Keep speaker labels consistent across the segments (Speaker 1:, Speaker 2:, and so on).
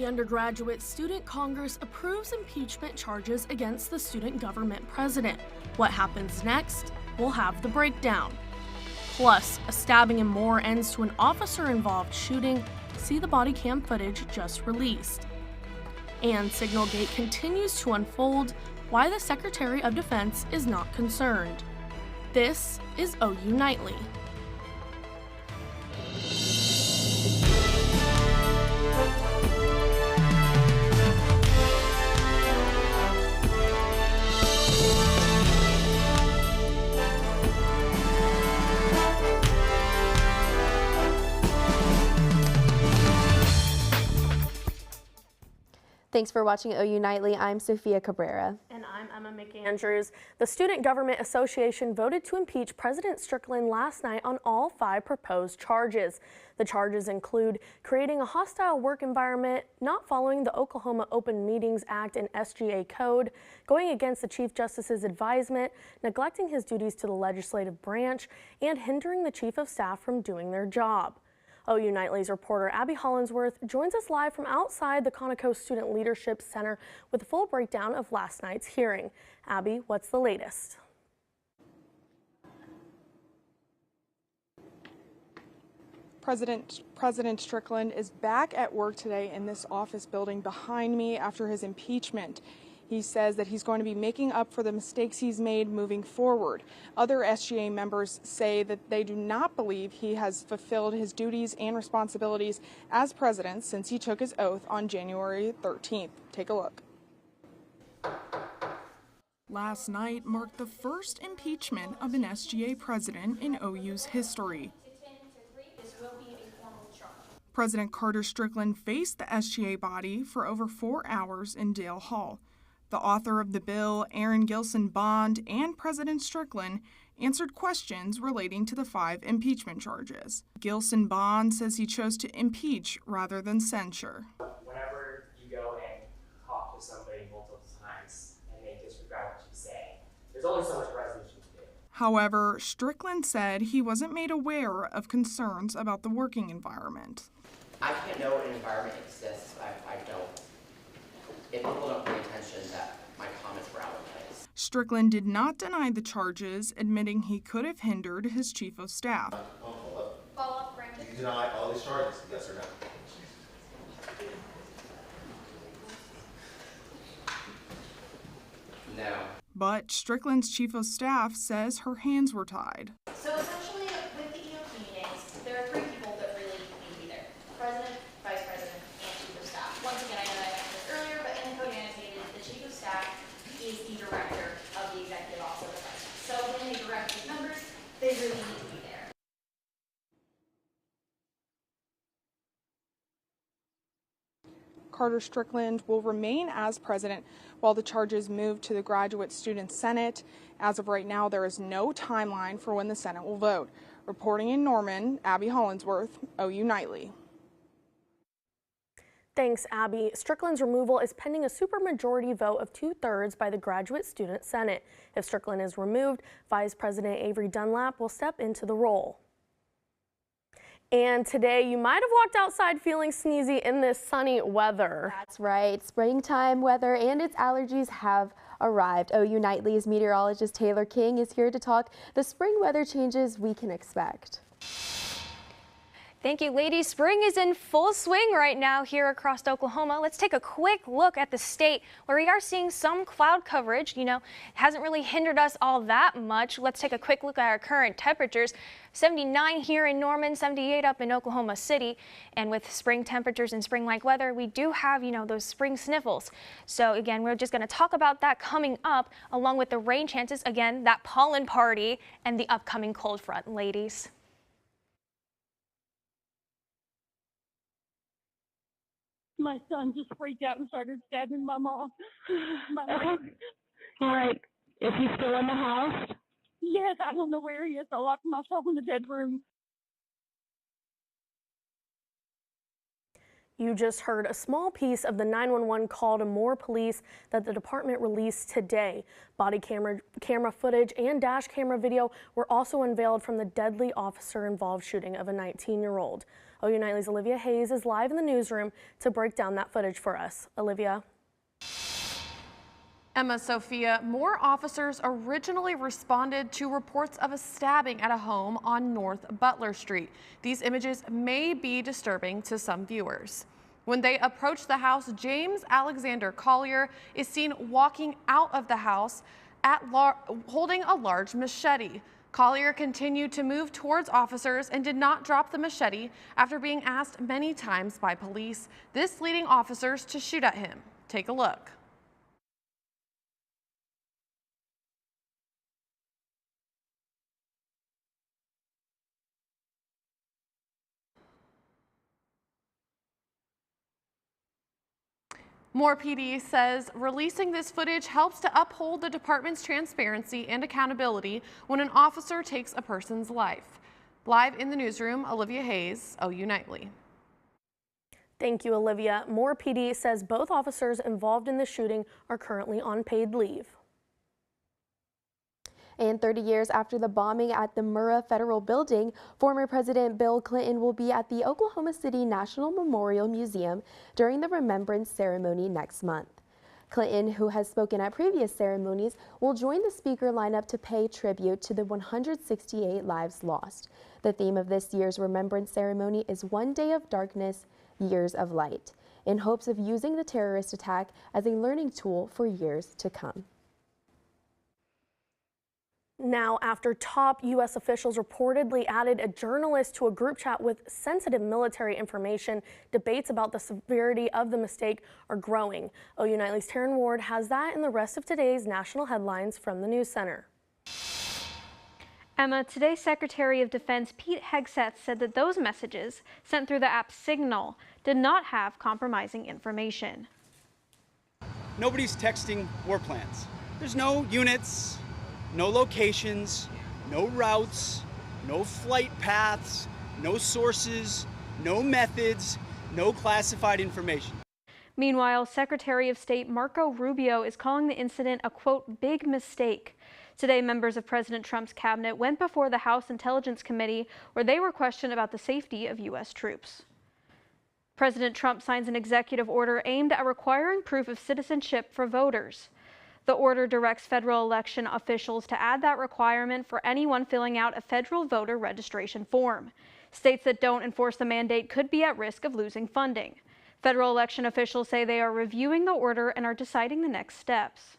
Speaker 1: UNLV Undergraduate Student Congress approves impeachment charges against the student government president. What happens next? We'll have the breakdown. Plus, a stabbing and more ends to an officer-involved shooting. See the body cam footage just released. And Signalgate continues to unfold. Why the Secretary of Defense is not concerned. This is OU Nightly.
Speaker 2: Thanks for watching OU Nightly. I'm Sophia Cabrera.
Speaker 1: And I'm Emma McAndrews. The Student Government Association voted to impeach President Strickland last night on all 5 proposed charges. The charges include creating a hostile work environment, not following the Oklahoma Open Meetings Act and SGA Code, going against the Chief Justice's advisement, neglecting his duties to the legislative branch, and hindering the Chief of Staff from doing their job. OU Nightly's reporter Abby Hollinsworth joins us live from outside the Conoco Student Leadership Center with a full breakdown of last night's hearing. Abby, what's the latest?
Speaker 3: President Strickland is back at work today in this office building behind me after his impeachment. He says that he's going to be making up for the mistakes he's made moving forward. Other SGA members say that they do not believe he has fulfilled his duties and responsibilities as president since he took his oath on January 13th. Take a look. Last night marked the first impeachment of an SGA president in OU's history. President Carter Strickland faced the SGA body for over 4 hours in Dale Hall. The author of the bill, Aaron Gilson Bond, and President Strickland answered questions relating to the 5 impeachment charges. Gilson Bond says he chose to impeach rather than censure.
Speaker 4: Whenever you go and talk to somebody multiple times and they disregard what you say, there's only so much resolution to do.
Speaker 3: However, Strickland said he wasn't made aware of concerns about the working environment.
Speaker 5: I can't know what an environment exists. I don't. If people don't pay attention, that my comments were out of place.
Speaker 3: Strickland did not deny the charges, admitting he could have hindered his chief of staff.
Speaker 6: Follow up, Brandon.
Speaker 7: You can deny all these charges, yes or no?
Speaker 5: No.
Speaker 3: But Strickland's chief of staff says her hands were tied.
Speaker 6: So essentially, with the EOP meetings, there are 3 people that really need to be there: president, vice president, and chief of staff. Once again, I know that I mentioned this earlier, but in the code annotated, the chief of staff is the director of the executive office of the president. So when they direct these members, they really need to be there.
Speaker 3: Carter Strickland will remain as president while the charges move to the Graduate Student Senate. As of right now, there is no timeline for when the Senate will vote. Reporting in Norman, Abby Hollinsworth, OU Nightly.
Speaker 1: Thanks, Abby. Strickland's removal is pending a supermajority vote of 2/3 by the Graduate Student Senate. If Strickland is removed, Vice President Avery Dunlap will step into the role. And today, you might have walked outside feeling sneezy in this sunny weather.
Speaker 2: That's right. Springtime weather and its allergies have arrived. OU Nightly's meteorologist Taylor King is here to talk the spring weather changes we can expect.
Speaker 8: Thank you, ladies. Spring is in full swing right now here across Oklahoma. Let's take a quick look at the state where we are seeing some cloud coverage. You know, it hasn't really hindered us all that much. Let's take a quick look at our current temperatures. 79 here in Norman, 78 up in Oklahoma City. And with spring temperatures and spring-like weather, we do have, those spring sniffles. So again, we're just going to talk about that coming up, along with the rain chances, again, that pollen party, and the upcoming cold front, ladies.
Speaker 9: My son just freaked out and started stabbing my mom.
Speaker 10: All right. Is he still in the house?
Speaker 9: Yes, I don't know where he is. I locked myself in the bedroom.
Speaker 1: You just heard a small piece of the 911 call to more police that the department released today. Body camera footage and dash camera video were also unveiled from the deadly officer-involved shooting of a 19-year-old. OU Nightly's Olivia Hayes is live in the newsroom to break down that footage for us. Olivia.
Speaker 11: Emma, Sophia, more officers originally responded to reports of a stabbing at a home on North Butler Street. These images may be disturbing to some viewers. When they approached the house, James Alexander Collier is seen walking out of the house holding a large machete. Collier continued to move towards officers and did not drop the machete after being asked many times by police, this leading officers to shoot at him. Take a look. Moore PD says releasing this footage helps to uphold the department's transparency and accountability when an officer takes a person's life. Live in the newsroom, Olivia Hayes, OU Nightly.
Speaker 1: Thank you, Olivia. Moore PD says both officers involved in the shooting are currently on paid leave.
Speaker 2: And 30 years after the bombing at the Murrah Federal Building, former President Bill Clinton will be at the Oklahoma City National Memorial Museum during the remembrance ceremony next month. Clinton, who has spoken at previous ceremonies, will join the speaker lineup to pay tribute to the 168 lives lost. The theme of this year's remembrance ceremony is One Day of Darkness, Years of Light, in hopes of using the terrorist attack as a learning tool for years to come.
Speaker 1: Now, after top U.S. officials reportedly added a journalist to a group chat with sensitive military information, debates about the severity of the mistake are growing. OU Nightly's Taryn Ward has that and the rest of today's national headlines from the News Center.
Speaker 8: Emma, today's Secretary of Defense Pete Hegseth said that those messages sent through the app Signal did not have compromising information.
Speaker 12: Nobody's texting war plans. There's no units, no locations, no routes, no flight paths, no sources, no methods, no classified information.
Speaker 8: Meanwhile, Secretary of State Marco Rubio is calling the incident a, quote, big mistake. Today, members of President Trump's cabinet went before the House Intelligence Committee, where they were questioned about the safety of U.S. troops. President Trump signs an executive order aimed at requiring proof of citizenship for voters. The order directs federal election officials to add that requirement for anyone filling out a federal voter registration form. States that don't enforce the mandate could be at risk of losing funding. Federal election officials say they are reviewing the order and are deciding the next steps.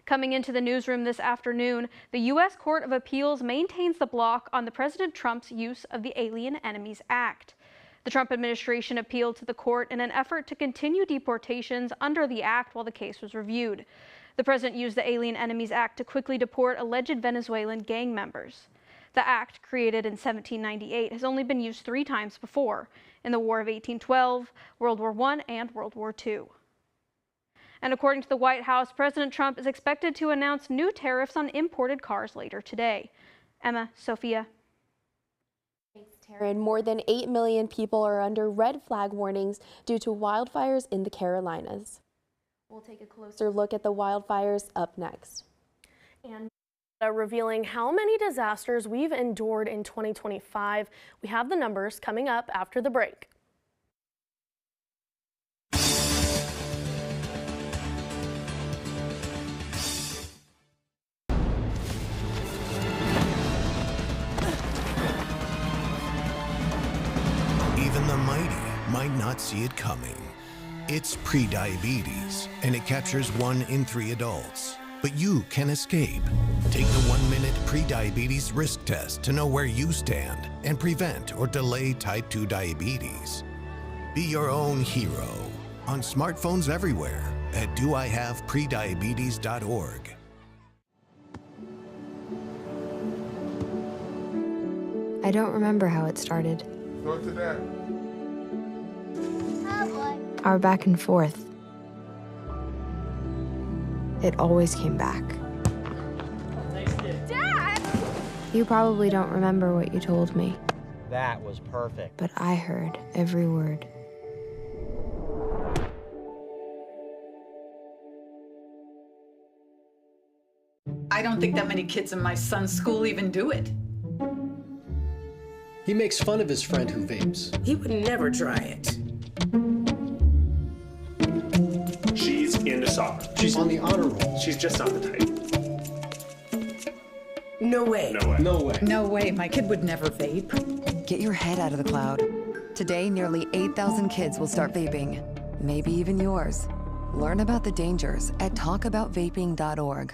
Speaker 8: Coming into the newsroom this afternoon, the U.S. Court of Appeals maintains the block on the President Trump's use of the Alien Enemies Act. The Trump administration appealed to the court in an effort to continue deportations under the act while the case was reviewed. The president used the Alien Enemies Act to quickly deport alleged Venezuelan gang members. The act, created in 1798, has only been used 3 times before, in the War of 1812, World War I, and World War II. And according to the White House, President Trump is expected to announce new tariffs on imported cars later today. Emma, Sophia.
Speaker 2: Thanks, Taryn. More than 8 million people are under red flag warnings due to wildfires in the Carolinas. We'll take a closer look at the wildfires up next.
Speaker 1: And revealing how many disasters we've endured in 2025. We have the numbers coming up after the break.
Speaker 13: Even the mighty might not see it coming. It's prediabetes, and it captures 1 in 3 adults. But you can escape. Take the 1-minute prediabetes risk test to know where you stand and prevent or delay type 2 diabetes. Be your own hero on smartphones everywhere at doihaveprediabetes.org.
Speaker 14: I don't remember how it started.
Speaker 7: Go to that.
Speaker 14: Our back and forth. It always came back.
Speaker 8: Dad!
Speaker 14: You probably don't remember what you told me,
Speaker 15: That was perfect.
Speaker 14: but I heard every word.
Speaker 16: I don't think that many kids in my son's school even do it. He makes fun of his friend who vapes.
Speaker 17: He would never try it.
Speaker 18: She's into soccer.
Speaker 16: She's on the honor roll.
Speaker 18: She's just not the type.
Speaker 17: No way.
Speaker 18: No way.
Speaker 16: No way.
Speaker 19: No way, my kid would never vape.
Speaker 20: Get your head out of the cloud. Today, nearly 8,000 kids will start vaping. Maybe even yours. Learn about the dangers at talkaboutvaping.org.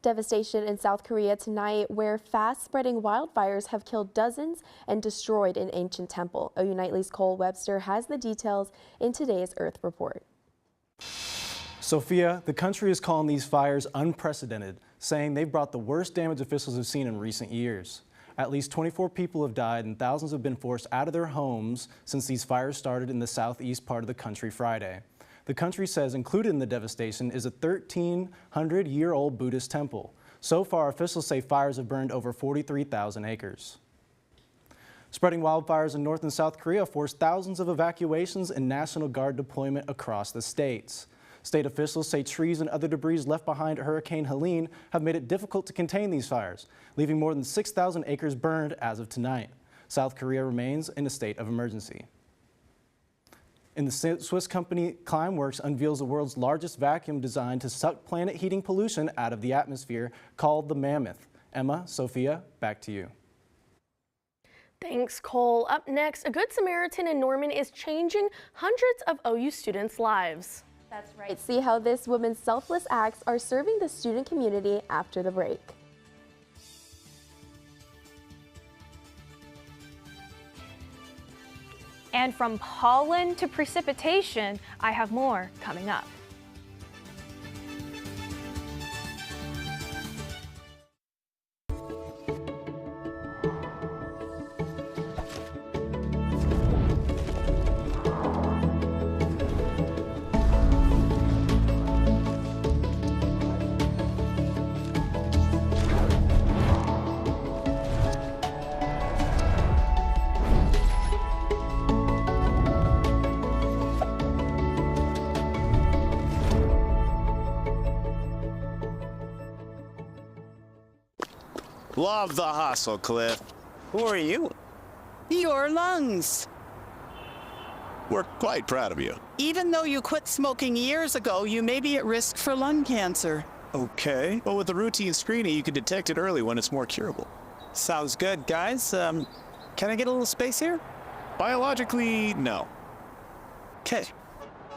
Speaker 2: Devastation in South Korea tonight, where fast-spreading wildfires have killed dozens and destroyed an ancient temple. OU Nightly's Cole Webster has the details in today's Earth Report.
Speaker 21: Sophia, the country is calling these fires unprecedented, saying they've brought the worst damage officials have seen in recent years. At least 24 people have died and thousands have been forced out of their homes since these fires started in the southeast part of the country Friday. The country says included in the devastation is a 1,300-year-old Buddhist temple. So far, officials say fires have burned over 43,000 acres. Spreading wildfires in North and South Korea forced thousands of evacuations and National Guard deployment across the states. State officials say trees and other debris left behind Hurricane Helene have made it difficult to contain these fires, leaving more than 6,000 acres burned as of tonight. South Korea remains in a state of emergency. And the Swiss company Climeworks unveils the world's largest vacuum designed to suck planet heating pollution out of the atmosphere, called the Mammoth. Emma, Sophia, back to you.
Speaker 1: Thanks, Cole. Up next, a Good Samaritan in Norman is changing hundreds of OU students' lives.
Speaker 2: That's right. See how this woman's selfless acts are serving the student community after the break.
Speaker 8: And from pollen to precipitation, I have more coming up.
Speaker 22: Love the hustle, Cliff. Who are you?
Speaker 23: Your lungs.
Speaker 22: We're quite proud of you.
Speaker 23: Even though you quit smoking years ago, you may be at risk for lung cancer.
Speaker 22: Okay. Well, with the routine screening, you can detect it early when it's more curable.
Speaker 23: Sounds good, guys. Can I get a little space here?
Speaker 22: Biologically, no.
Speaker 23: Okay.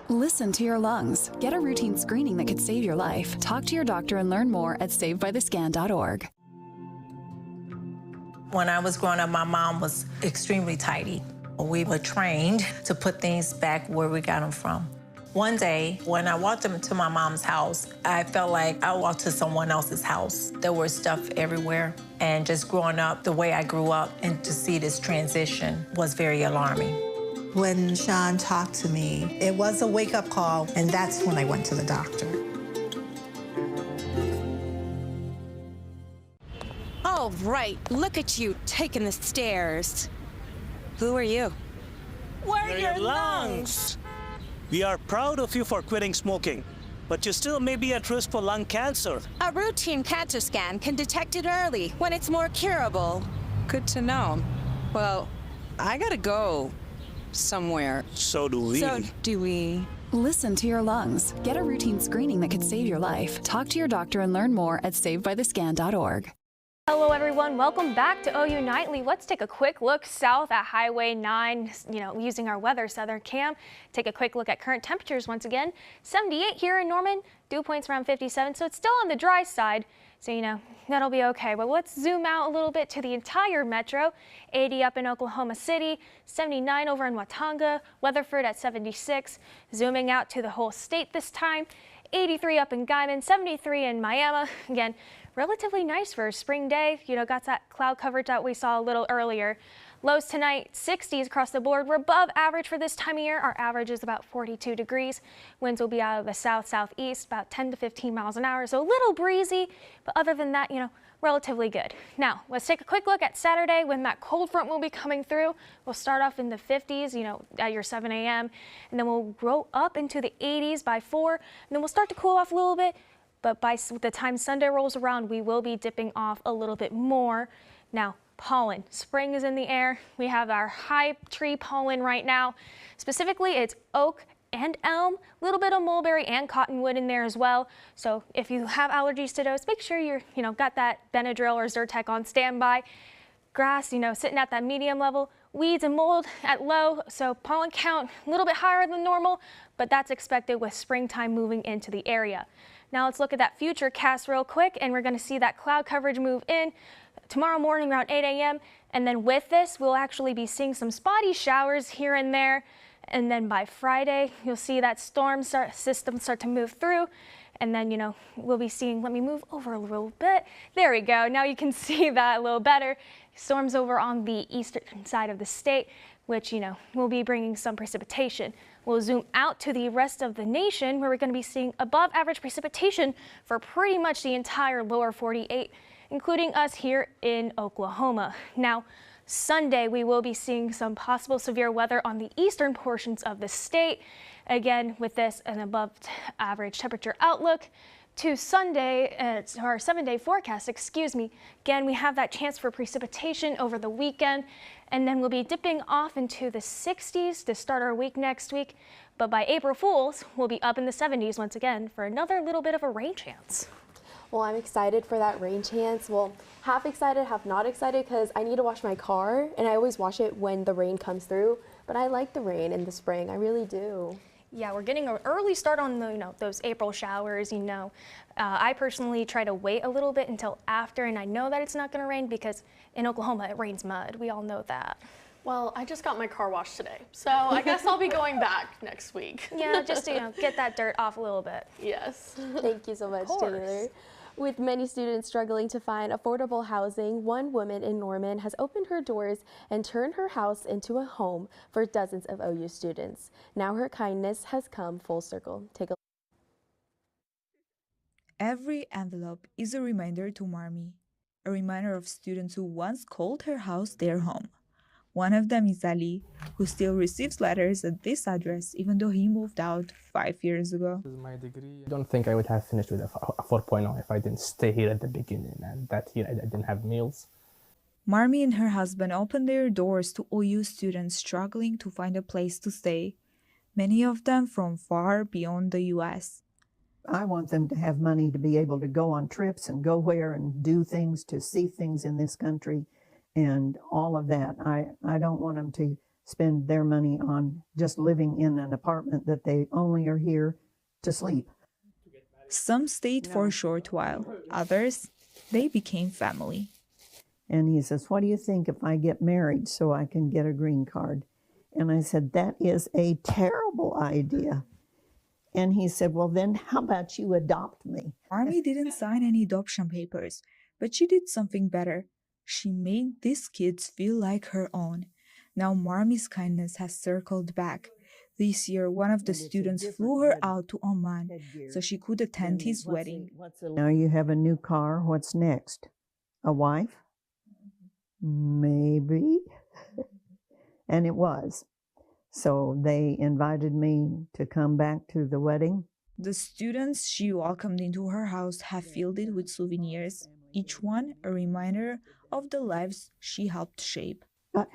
Speaker 24: Listen to your lungs. Get a routine screening that could save your life. Talk to your doctor and learn more at savedbythescan.org.
Speaker 25: When I was growing up, my mom was extremely tidy. We were trained to put things back where we got them from. One day, when I walked into my mom's house, I felt like I walked to someone else's house. There was stuff everywhere. And just growing up the way I grew up and to see this transition was very alarming.
Speaker 26: When Sean talked to me, it was a wake-up call, and that's when I went to the doctor.
Speaker 27: All right, look at you taking the stairs. Who are you?
Speaker 23: We're your lungs.
Speaker 28: We are proud of you for quitting smoking, but you still may be at risk for lung cancer.
Speaker 27: A routine cancer scan can detect it early when it's more curable.
Speaker 19: Good to know. Well, I gotta go somewhere.
Speaker 28: So do we.
Speaker 24: Listen to your lungs. Get a routine screening that could save your life. Talk to your doctor and learn more at savedbythescan.org.
Speaker 8: Hello everyone, welcome back to OU Nightly. Let's take a quick look south at Highway 9, using our weather southern cam. Take a quick look at current temperatures once again. 78 here in Norman, dew points around 57, so it's still on the dry side. So, that'll be okay. But let's zoom out a little bit to the entire metro. 80 up in Oklahoma City, 79 over in Watauga, Weatherford at 76. Zooming out to the whole state this time. 83 up in Guymon, 73 in Miami. Again, relatively nice for a spring day. You know, got that cloud coverage that we saw a little earlier. Lows tonight, 60s across the board. We're above average for this time of year. Our average is about 42 degrees. Winds will be out of the south-southeast, about 10 to 15 miles an hour. So a little breezy, but other than that, you know, relatively good. Now, let's take a quick look at Saturday when that cold front will be coming through. We'll start off in the 50s, you know, at your 7 a.m. and then we'll grow up into the 80s by 4, and then we'll start to cool off a little bit. But by the time Sunday rolls around, we will be dipping off a little bit more. Now, pollen. Spring is in the air. We have our high tree pollen right now. Specifically, it's oak and elm, a little bit of mulberry and cottonwood in there as well. So if you have allergies to those, make sure you're, got that Benadryl or Zyrtec on standby. Grass, sitting at that medium level. Weeds and mold at low, so pollen count a little bit higher than normal, but that's expected with springtime moving into the area. Now let's look at that future cast real quick, and we're going to see that cloud coverage move in tomorrow morning around 8 a.m. And then with this, we'll actually be seeing some spotty showers here and there. And then by Friday, you'll see that storm system start to move through. And then, we'll be seeing, let me move over a little bit. There we go. Now you can see that a little better. Storms over on the eastern side of the state, which, will be bringing some precipitation. We'll zoom out to the rest of the nation where we're going to be seeing above average precipitation for pretty much the entire lower 48, including us here in Oklahoma. Now, Sunday, we will be seeing some possible severe weather on the eastern portions of the state. Again, with this an above average temperature outlook. To Sunday, our 7-day forecast, again, we have that chance for precipitation over the weekend, and then we'll be dipping off into the 60s to start our week next week. But by April Fools, we'll be up in the 70s once again for another little bit of a rain chance.
Speaker 2: Well, I'm excited for that rain chance. Well, half excited, half not excited, because I need to wash my car, and I always wash it when the rain comes through. But I like the rain in the spring, I really do.
Speaker 8: Yeah, we're getting an early start on the, those April showers. I personally try to wait a little bit until after, and I know that it's not going to rain because in Oklahoma it rains mud. We all know that.
Speaker 1: Well, I just got my car washed today, so I guess I'll be going back next week.
Speaker 8: Yeah, just to get that dirt off a little bit.
Speaker 1: Yes.
Speaker 2: Thank you so much, Taylor. With many students struggling to find affordable housing, one woman in Norman has opened her doors and turned her house into a home for dozens of OU students. Now her kindness has come full circle. Take a
Speaker 3: Every envelope is a reminder to Marmy, a reminder of students who once called her house their home. One of them is Ali, who still receives letters at this address even though he moved out 5 years ago.
Speaker 4: My degree, I don't think I would have finished with a 4.0 if I didn't stay here at the beginning, and that here I didn't have meals.
Speaker 3: Marmy and her husband opened their doors to OU students struggling to find a place to stay, many of them from far beyond the U.S.
Speaker 5: I want them to have money to be able to go on trips and go where and do things, to see things in this country. And all of that. I don't want them to spend their money on just living in an apartment that they only are here to sleep.
Speaker 3: Some stayed for a short while. Others, they became family.
Speaker 5: And he says, what do you think if I get married so I can get a green card? And I said, that is a terrible idea. And he said, well, then how about you adopt me?
Speaker 3: Marmy didn't sign any adoption papers, but she did something better. She made these kids feel like her own. Now Marmy's kindness has circled back. This year, one of the students flew her out to Oman so she could attend his wedding.
Speaker 5: Now you have a new car. What's next? A wife? Maybe. And it was. So they invited me to come back to the wedding.
Speaker 3: The students she welcomed into her house have filled it with souvenirs, each one a reminder of the lives she helped shape.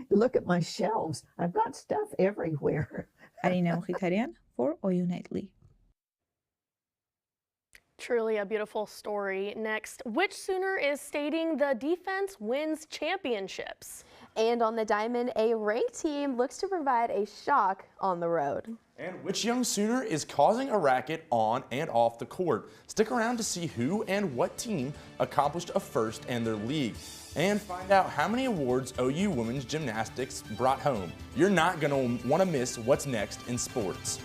Speaker 5: Look at my shelves. I've got stuff everywhere.
Speaker 3: Alina Mkhitaryan for OU Nightly.
Speaker 1: Truly a beautiful story. Next, which Sooner is stating the defense wins championships?
Speaker 2: And on the diamond, a ranked team looks to provide a shock on the road.
Speaker 6: And which young Sooner is causing a racket on and off the court? Stick around to see who and what team accomplished a first in their league. And find out how many awards OU women's gymnastics brought home. You're not going to want to miss what's next in sports.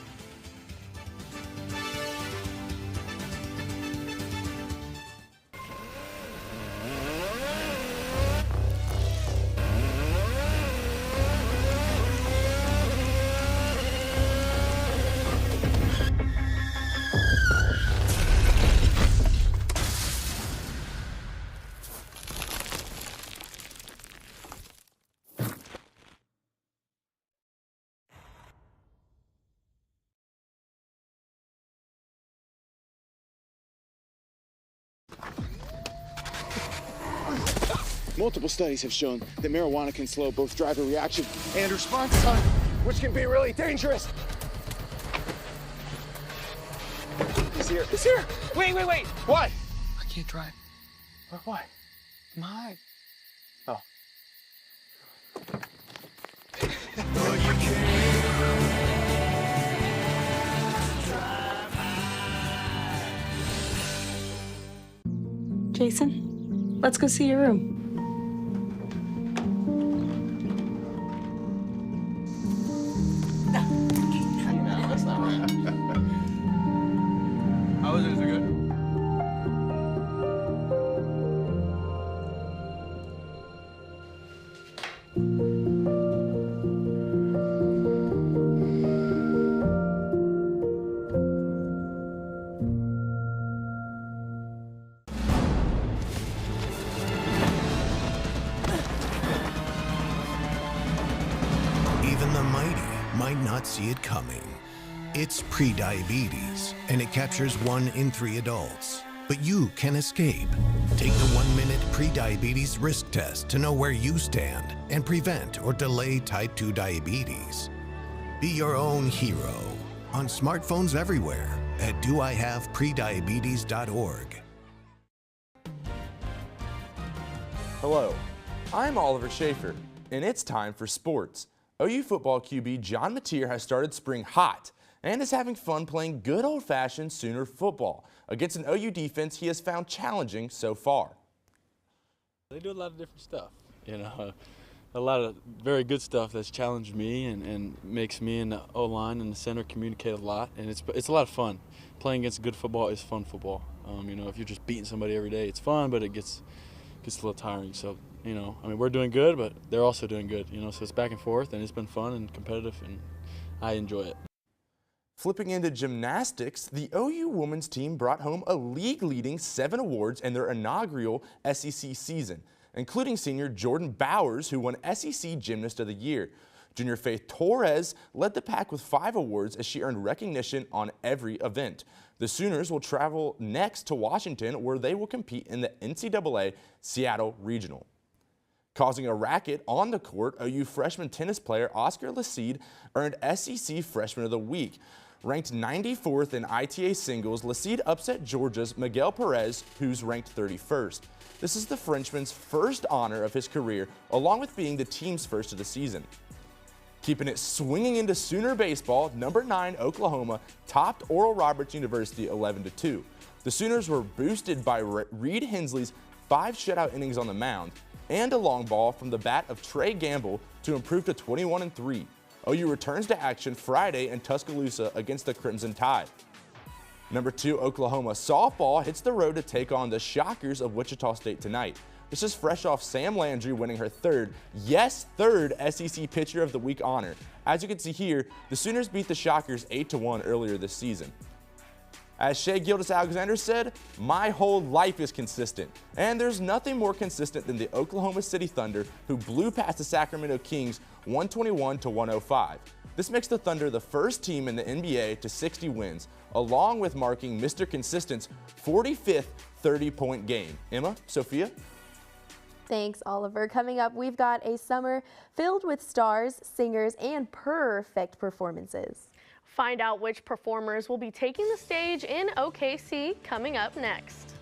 Speaker 7: Multiple studies have shown that marijuana can slow both driver reaction and response time, which can be really dangerous. He's here. He's here. Wait. What?
Speaker 9: I can't drive.
Speaker 7: Why?
Speaker 9: My.
Speaker 7: Oh.
Speaker 24: Jason, let's go see your room.
Speaker 7: How is it? Is it good?
Speaker 10: Even the mighty might not see it coming. It's prediabetes, and it captures 1 in 3 adults. But you can escape. Take the 1-minute prediabetes risk test to know where you stand and prevent or delay type 2 diabetes. Be your own hero on smartphones everywhere at doihaveprediabetes.org.
Speaker 6: Hello, I'm Oliver Schaefer, and it's time for sports. OU football QB John Mateer has started spring hot and is having fun playing good old-fashioned Sooner football against an OU defense he has found challenging so far.
Speaker 11: They do a lot of different stuff, you know, a lot of very good stuff that's challenged me and makes me and the O-line and the center communicate a lot, and it's a lot of fun. Playing against good football is fun football. You know, if you're just beating somebody every day, it's fun, but it gets a little tiring. So, you know, I mean, we're doing good, but they're also doing good, you know, so it's back and forth, and it's been fun and competitive, and I enjoy it.
Speaker 6: Flipping into gymnastics, the OU women's team brought home a league-leading 7 awards in their inaugural SEC season, including senior Jordan Bowers, who won SEC Gymnast of the Year. Junior Faith Torres led the pack with 5 awards as she earned recognition on every event. The Sooners will travel next to Washington, where they will compete in the NCAA Seattle Regional. Causing a racket on the court, OU freshman tennis player Oscar Lacide earned SEC Freshman of the Week. Ranked 94th in ITA singles, Lacide upset Georgia's Miguel Perez, who's ranked 31st. This is the Frenchman's first honor of his career, along with being the team's first of the season. Keeping it swinging into Sooner baseball, number 9 Oklahoma topped Oral Roberts University 11-2. The Sooners were boosted by Reed Hensley's 5 shutout innings on the mound and a long ball from the bat of Trey Gamble to improve to 21-3. OU returns to action Friday in Tuscaloosa against the Crimson Tide. Number 2 Oklahoma softball hits the road to take on the Shockers of Wichita State tonight. This is fresh off Sam Landry winning her third SEC Pitcher of the Week honor. As you can see here, the Sooners beat the Shockers 8-1 earlier this season. As Shea Gilgeous-Alexander said, "My whole life is consistent." And there's nothing more consistent than the Oklahoma City Thunder, who blew past the Sacramento Kings 121-105. This makes the Thunder the first team in the NBA to 60 wins, along with marking Mr. Consistent's 45th 30-point game. Emma, Sophia?
Speaker 2: Thanks, Oliver. Coming up, we've got a summer filled with stars, singers, and perfect performances.
Speaker 1: Find out which performers will be taking the stage in OKC coming up next.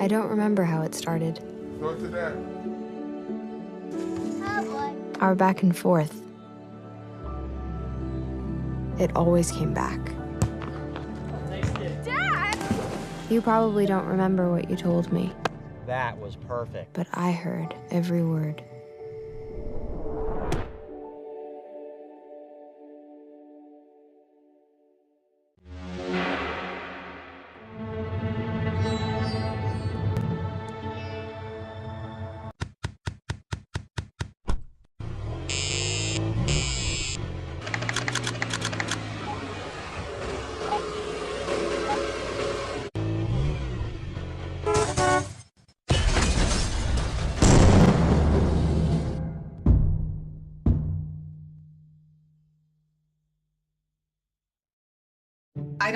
Speaker 12: I don't remember how it started.
Speaker 7: Go to that.
Speaker 12: Our back and forth. It always came back.
Speaker 8: Dad!
Speaker 12: You probably don't remember what you told me,
Speaker 13: That was perfect.
Speaker 12: but I heard every word.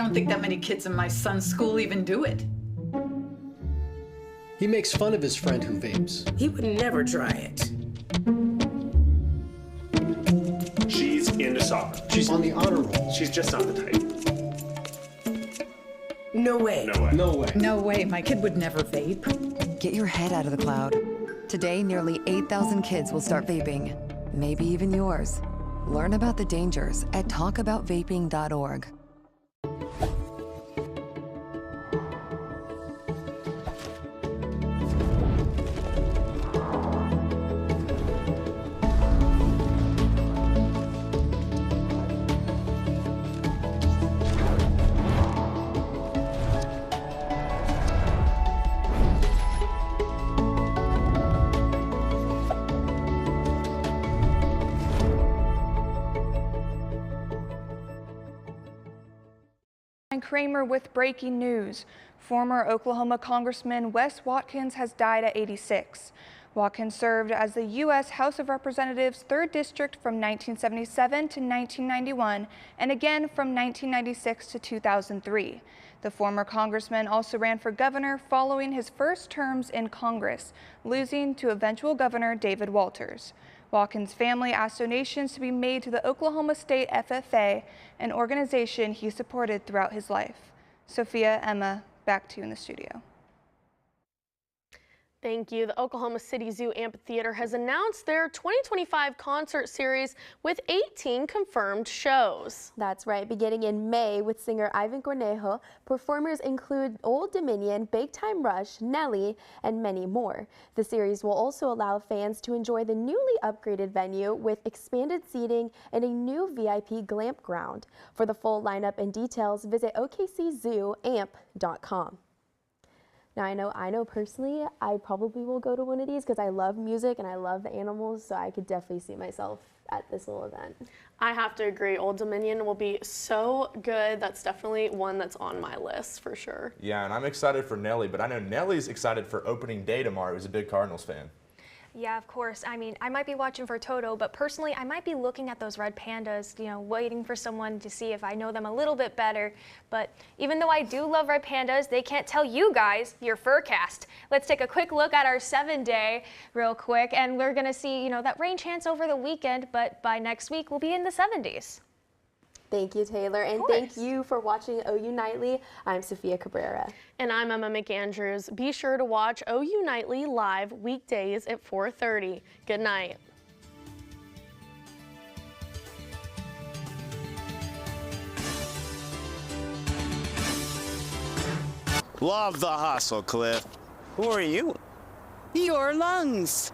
Speaker 14: don't think that many kids in my son's school even do it.
Speaker 15: He makes fun of his friend who vapes.
Speaker 16: He would never try it.
Speaker 17: She's into soccer.
Speaker 15: She's on the honor roll.
Speaker 17: She's just not the type.
Speaker 16: No way.
Speaker 17: No way.
Speaker 15: No way.
Speaker 16: No way. My kid would never vape.
Speaker 18: Get your head out of the cloud. Today, nearly 8,000 kids will start vaping. Maybe even yours. Learn about the dangers at talkaboutvaping.org.
Speaker 20: Kramer with breaking news. Former Oklahoma Congressman Wes Watkins has died at 86. Watkins served as the U.S. House of Representatives 3rd District from 1977 to 1991 and again from 1996 to 2003. The former congressman also ran for governor following his first terms in Congress, losing to eventual Governor David Walters. Watkins' family asked donations to be made to the Oklahoma State FFA, an organization he supported throughout his life. Sophia, Emma, back to you in the studio.
Speaker 1: Thank you. The Oklahoma City Zoo Amphitheater has announced their 2025 concert series with 18 confirmed shows.
Speaker 2: That's right. Beginning in May with singer Ivan Cornejo, performers include Old Dominion, Big Time Rush, Nelly, and many more. The series will also allow fans to enjoy the newly upgraded venue with expanded seating and a new VIP glamp ground. For the full lineup and details, visit okczooamp.com. Now, I know personally, I probably will go to one of these because I love music and I love the animals, so I could definitely see myself at this little event.
Speaker 1: I have to agree. Old Dominion will be so good. That's definitely one that's on my list for sure.
Speaker 6: Yeah, and I'm excited for Nelly, but I know Nelly's excited for opening day tomorrow. He's a big Cardinals fan.
Speaker 8: Yeah, of course. I mean, I might be watching for Toto, but personally, I might be looking at those red pandas, you know, waiting for someone to see if I know them a little bit better. But even though I do love red pandas, they can't tell you guys your forecast. Let's take a quick look at our 7-day real quick, and we're going to see, you know, that rain chance over the weekend, but by next week, we'll be in the 70s.
Speaker 2: Thank you, Taylor, and thank you for watching OU Nightly. I'm Sophia Cabrera.
Speaker 1: And I'm Emma McAndrews. Be sure to watch OU Nightly live weekdays at 4:30. Good night.
Speaker 7: Love the hustle, Cliff.
Speaker 28: Who are you?
Speaker 23: Your lungs.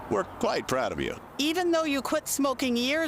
Speaker 7: We're quite proud of you.
Speaker 23: Even though you quit smoking years